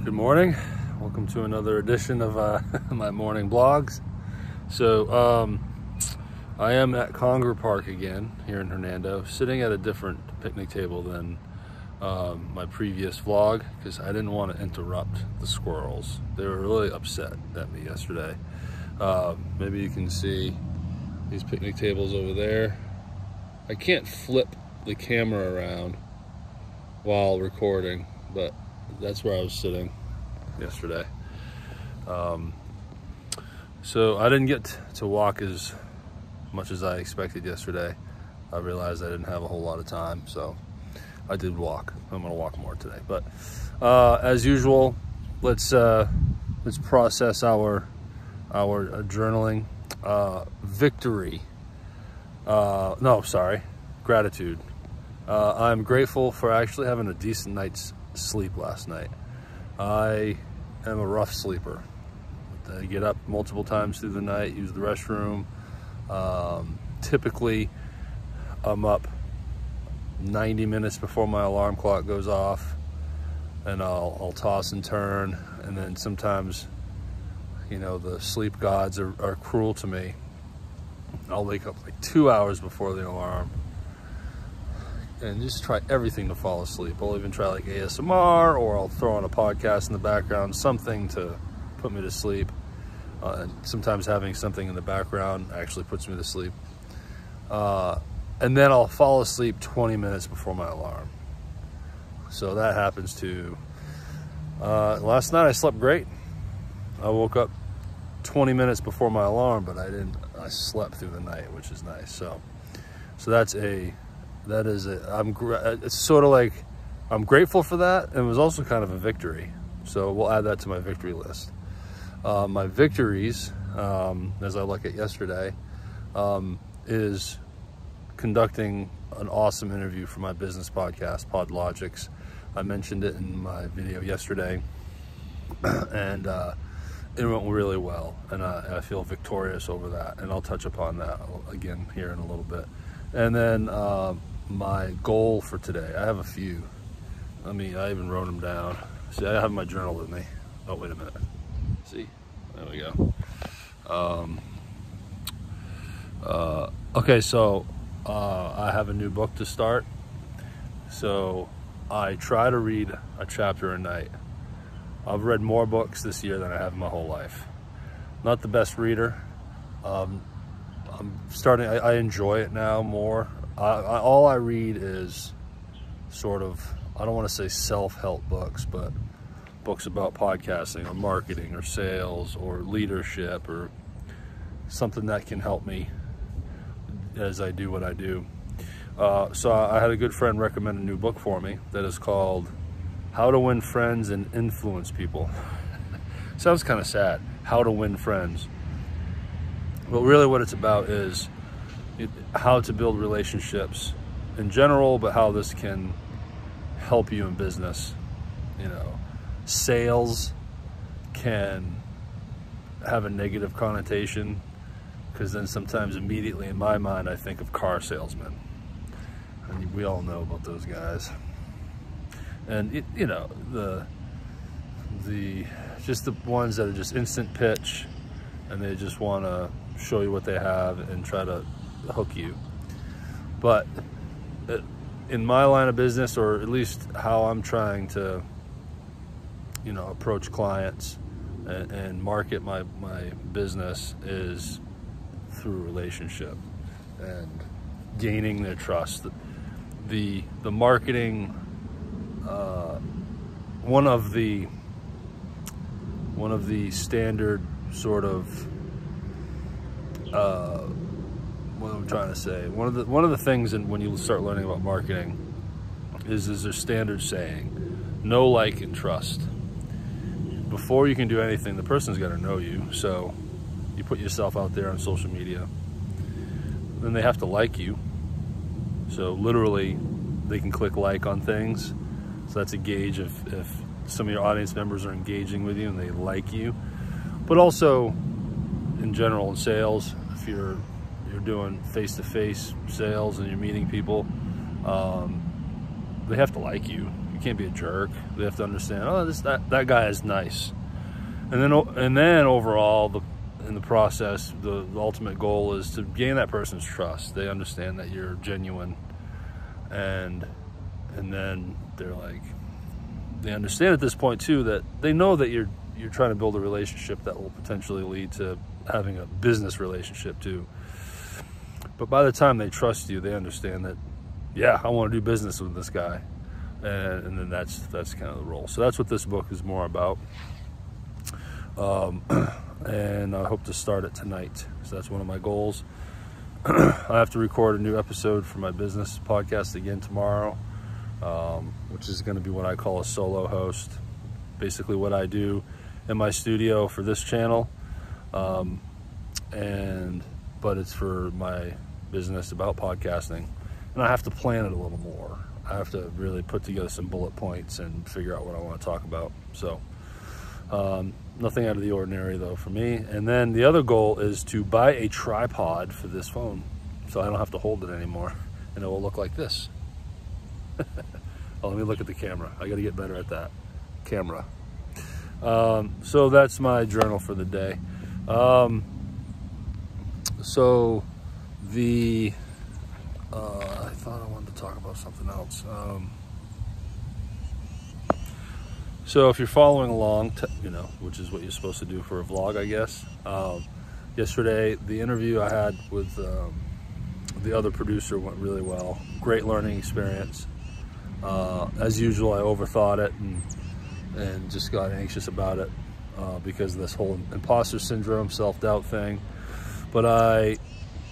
Good morning. Welcome to another edition of my morning blogs. So I am at Conger Park again here in Hernando, sitting at a different picnic table than my previous vlog because I didn't want to interrupt the squirrels. They were really upset at me yesterday. Maybe you can see these picnic tables over there. I can't flip the camera around while recording, but that's where I was sitting yesterday. So I didn't get to walk as much as I expected yesterday. I realized I didn't have a whole lot of time, so I did walk. I'm gonna walk more today. But as usual, let's process our journaling. Gratitude. I'm grateful for actually having a decent night's sleep last night. I am a rough sleeper. I get up multiple times through the night, use the restroom. Typically, I'm up 90 minutes before my alarm clock goes off, and I'll toss and turn, and then sometimes, you know, the sleep gods are cruel to me. I'll wake up like 2 hours before the alarm and just try everything to fall asleep. I'll even try like ASMR, or I'll throw on a podcast in the background, something to put me to sleep. And sometimes having something in the background actually puts me to sleep. And then I'll fall asleep 20 minutes before my alarm. So that happens too. Last night I slept great. I woke up 20 minutes before my alarm, but I slept through the night, which is nice. So it's sort of like, I'm grateful for that, and it was also kind of a victory. So we'll add that to my victory list. My victories, as I look at yesterday, is conducting an awesome interview for my business podcast, PodLogix. I mentioned it in my video yesterday, and it went really well, and I feel victorious over that, and I'll touch upon that again here in a little bit. And then my goal for today, I have a few. I even wrote them down. See, I have my journal with me. Oh, wait a minute. See, there we go. Okay, so I have a new book to start. So I try to read a chapter a night. I've read more books this year than I have in my whole life. Not the best reader. I'm starting, I enjoy it now more. All I read is sort of, I don't want to say self-help books, but books about podcasting or marketing or sales or leadership or something that can help me as I do what I do. So I had a good friend recommend a new book for me that is called How to Win Friends and Influence People. Sounds kind of sad, how to win friends. But really what it's about is how to build relationships in general, but how this can help you in business. You know, sales can have a negative connotation, because then sometimes immediately in my mind I think of car salesmen, and we all know about those guys. And you know, just the ones that are just instant pitch, and they just want to show you what they have and try to hook you. But in my line of business, or at least how I'm trying to, you know, approach clients and market my business, is through relationship and gaining their trust. The marketing, one of the standard sort of what I'm trying to say, one of the things when you start learning about marketing is their standard saying, know, like, and trust. Before you can do anything, the person's got to know you. So you put yourself out there on social media, then they have to like you. So literally they can click like on things. So that's a gauge if some of your audience members are engaging with you and they like you. But also in general in sales, if you're doing face-to-face sales and you're meeting people, they have to like you. You can't be a jerk. They have to understand, oh, that guy is nice. And then overall, in the process, the ultimate goal is to gain that person's trust. They understand that you're genuine, and then they're like, they understand at this point too that they know that you're trying to build a relationship that will potentially lead to having a business relationship too. But by the time they trust you, they understand that, yeah, I want to do business with this guy, and then that's kind of the role. So that's what this book is more about. And I hope to start it tonight. So that's one of my goals. I have to record a new episode for my business podcast again tomorrow, which is going to be what I call a solo host. Basically what I do in my studio for this channel. But it's for my business about podcasting. And I have to plan it a little more. I have to really put together some bullet points and figure out what I want to talk about. So, nothing out of the ordinary though for me. And then the other goal is to buy a tripod for this phone, so I don't have to hold it anymore, and it will look like this. Oh, let me look at the camera. I got to get better at that camera. So that's my journal for the day. So I thought I wanted to talk about something else. So if you're following along, which is what you're supposed to do for a vlog, I guess. Yesterday, the interview I had with the other producer went really well. Great learning experience. As usual, I overthought it and just got anxious about it because of this whole imposter syndrome, self-doubt thing. But I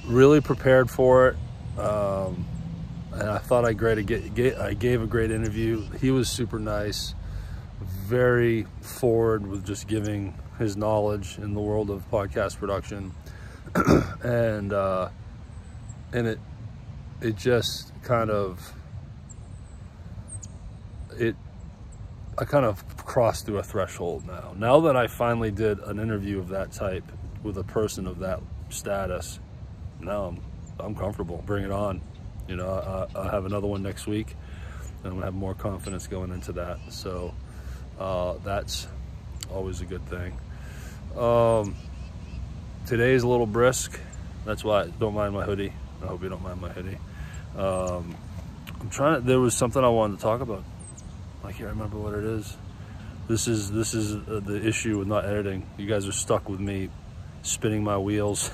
really prepared for it. And I thought I gave a great interview. He was super nice, very forward with just giving his knowledge in the world of podcast production. and it just kind of, I kind of crossed through a threshold now. Now that I finally did an interview of that type with a person of that status, now I'm comfortable. Bring it on. I have another one next week, and I'm gonna have more confidence going into that. So that's always a good thing. Today's a little brisk. That's why I don't mind my hoodie. I hope you don't mind my hoodie. There was something I wanted to talk about. I can't remember what it is. This is the issue with not editing. You guys are stuck with me spinning my wheels.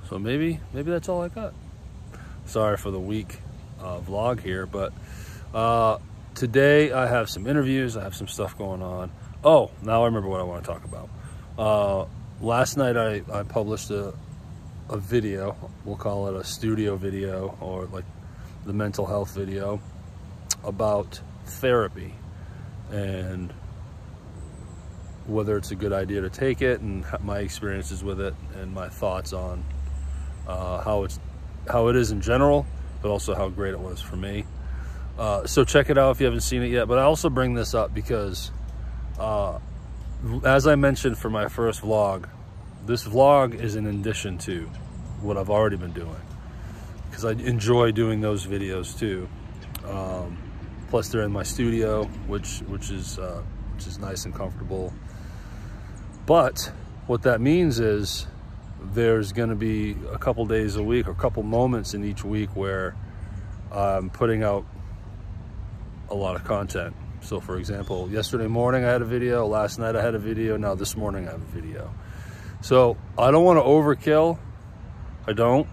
So maybe that's all I got. Sorry for the weak vlog here, but today I have some interviews. I have some stuff going on. Oh, now I remember what I want to talk about. Last night I published a video. We'll call it a studio video, or like the mental health video, about therapy and whether it's a good idea to take it, and my experiences with it, and my thoughts on how it is in general, but also how great it was for me. So check it out if you haven't seen it yet. But I also bring this up because as I mentioned for my first vlog, this vlog is an addition to what I've already been doing, because I enjoy doing those videos too. Plus they're in my studio, which is nice and comfortable. But what that means is there's going to be a couple days a week, or a couple moments in each week where I'm putting out a lot of content. So for example, yesterday morning I had a video, last night I had a video, now this morning I have a video. So I don't want to overkill, I don't,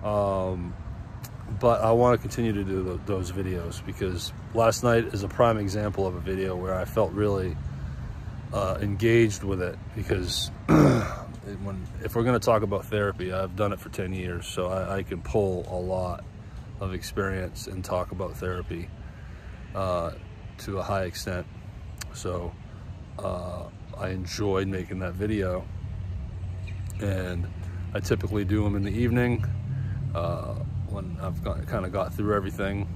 but I want to continue to do those videos, because last night is a prime example of a video where I felt really engaged with it, because if we're going to talk about therapy, I've done it for 10 years, so I can pull a lot of experience and talk about therapy to a high extent. So I enjoyed making that video, and I typically do them in the evening when I've kind of got through everything,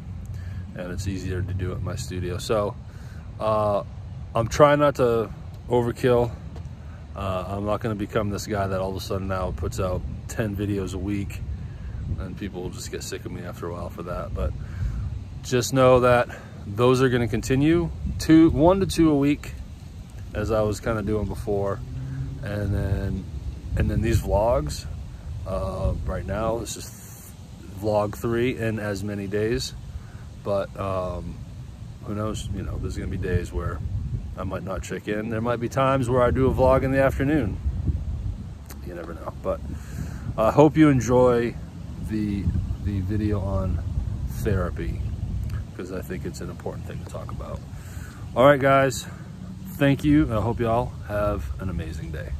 and it's easier to do it in my studio. So I'm trying not to overkill. I'm not going to become this guy that all of a sudden now puts out 10 videos a week, and people will just get sick of me after a while for that. But just know that those are going to continue, 1 to 2 a week, as I was kind of doing before, and then these vlogs. Right now, this is vlog 3 in as many days, but who knows? You know, there's going to be days where I might not check in. There might be times where I do a vlog in the afternoon. You never know. But I hope you enjoy the video on therapy, because I think it's an important thing to talk about. All right, guys. Thank you. I hope y'all have an amazing day.